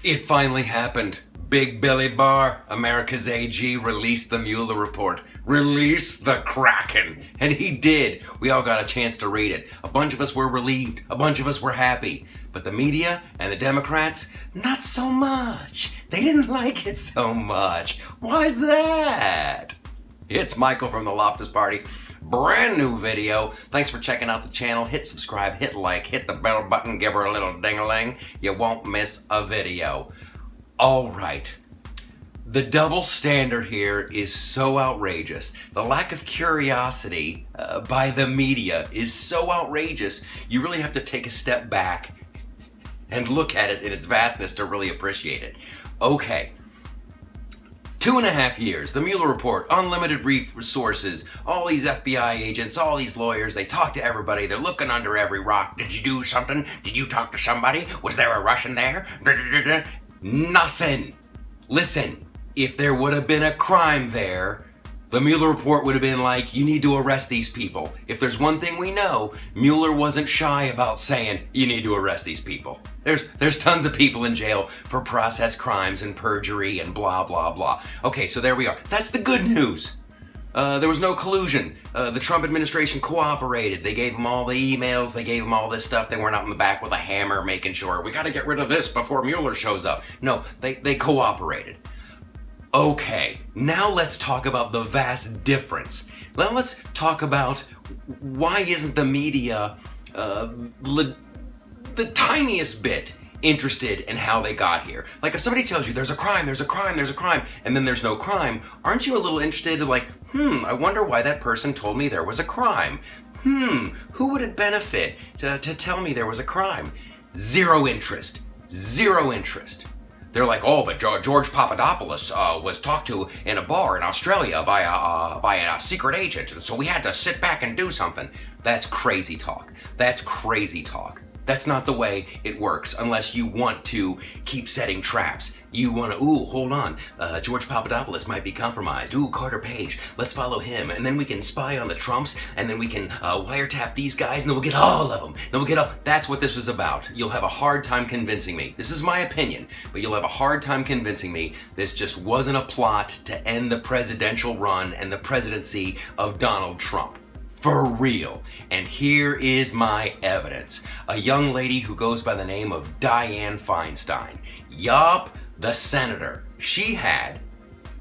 It finally happened. Big Billy Barr, America's AG, released the Mueller Report. Release the Kraken. And he did. We all got a chance to read it. A bunch of us were relieved. A bunch of us were happy. But the media and the Democrats, not so much. They didn't like it so much. Why's that? It's Michael from the Loftus Party. Brand new video. Thanks for checking out the channel. Hit subscribe, hit like, hit the bell button, give her a little ding-a-ling. You won't miss a video. All right. The double standard here is so outrageous. The lack of curiosity by the media is so outrageous. You really have to take a step back and look at it in its vastness to really appreciate it. Okay. 2.5 years, the Mueller Report, unlimited resources, all these FBI agents, all these lawyers, they talk to everybody, they're looking under every rock. Did you do something? Did you talk to somebody? Was there a Russian there? Nothing. Listen, if there would have been a crime there, the Mueller Report would have been like, you need to arrest these people. If there's one thing we know, Mueller wasn't shy about saying, you need to arrest these people. There's tons of people in jail for process crimes and perjury and blah, blah, blah. Okay, so there we are. That's the good news. There was no collusion. The Trump administration cooperated. They gave them all the emails. They gave them all this stuff. They weren't out in the back with a hammer making sure, we got to get rid of this before Mueller shows up. No, they cooperated. Okay, now let's talk about the vast difference. Now let's talk about why isn't the media the tiniest bit interested in how they got here. Like if somebody tells you there's a crime, and then there's no crime, aren't you a little interested in like, I wonder why that person told me there was a crime. Who would it benefit to tell me there was a crime? Zero interest. Zero interest. They're like, oh, but George Papadopoulos was talked to in a bar in Australia by a secret agent, and so we had to sit back and do something. That's crazy talk. That's crazy talk. That's not the way it works unless you want to keep setting traps. You want to, hold on, George Papadopoulos might be compromised. Carter Page, let's follow him. And then we can spy on the Trumps, and then we can wiretap these guys, and then we'll get all of them. Then we'll get all, that's what this was about. You'll have a hard time convincing me. This is my opinion, but you'll have a hard time convincing me this just wasn't a plot to end the presidential run and the presidency of Donald Trump. For real. And here is my evidence. A young lady who goes by the name of Dianne Feinstein. Yup, the senator. She had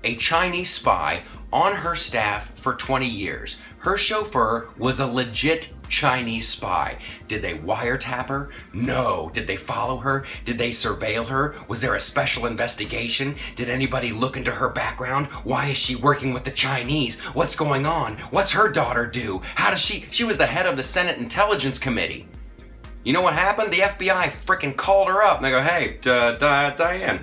a Chinese spy on her staff for 20 years. Her chauffeur was a legit Chinese spy. Did they wiretap her? No. Did they follow her? Did they surveil her? Was there a special investigation? Did anybody look into her background? Why is she working with the Chinese? What's going on? What's her daughter do? How does she was the head of the Senate Intelligence Committee. You know what happened? The FBI freaking called her up and they go, hey, Dianne,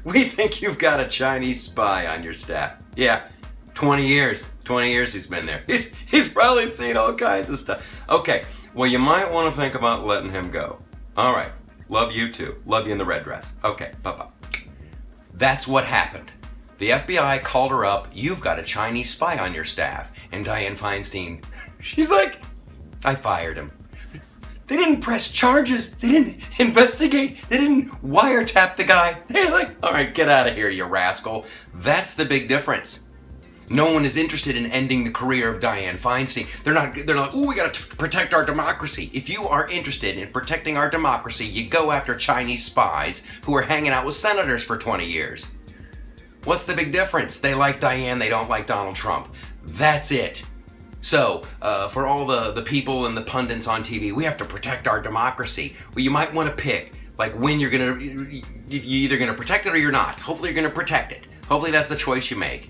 we think you've got a Chinese spy on your staff. Yeah, 20 years. 20 years he's been there. He's probably seen all kinds of stuff. Okay, well, you might want to think about letting him go. All right, love you too. Love you in the red dress. Okay, bye-bye. That's what happened. The FBI called her up. You've got a Chinese spy on your staff. And Dianne Feinstein, she's like, I fired him. They didn't press charges. They didn't investigate. They didn't wiretap the guy. They're like, all right, get out of here, you rascal. That's the big difference. No one is interested in ending the career of Dianne Feinstein. They're like, we gotta protect our democracy. If you are interested in protecting our democracy, you go after Chinese spies who are hanging out with senators for 20 years. What's the big difference? They like Dianne, they don't like Donald Trump. That's it. So, for all the people and the pundits on TV, we have to protect our democracy. Well, you might want to pick, like, when you're either gonna protect it or you're not. Hopefully you're gonna protect it. Hopefully that's the choice you make.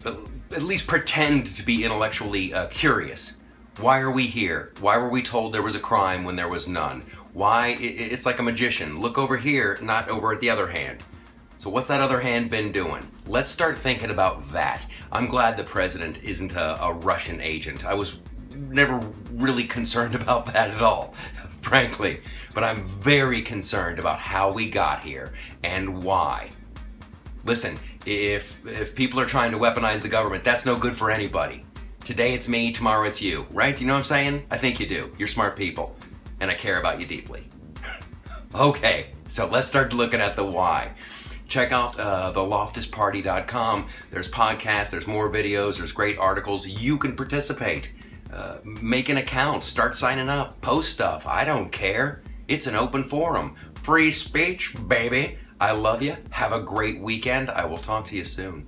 But at least pretend to be intellectually curious. Why are we here? Why were we told there was a crime when there was none? Why? It's like a magician. Look over here, not over at the other hand. So what's that other hand been doing? Let's start thinking about that. I'm glad the president isn't a Russian agent. I was never really concerned about that at all, frankly. But I'm very concerned about how we got here and why. Listen, if people are trying to weaponize the government, that's no good for anybody. Today it's me, tomorrow it's you, right? You know what I'm saying? I think you do. You're smart people, and I care about you deeply. Okay, so let's start looking at the why. Check out theloftusparty.com. There's podcasts, there's more videos, there's great articles. You can participate. Make an account, start signing up, post stuff. I don't care. It's an open forum. Free speech, baby. I love you. Have a great weekend. I will talk to you soon.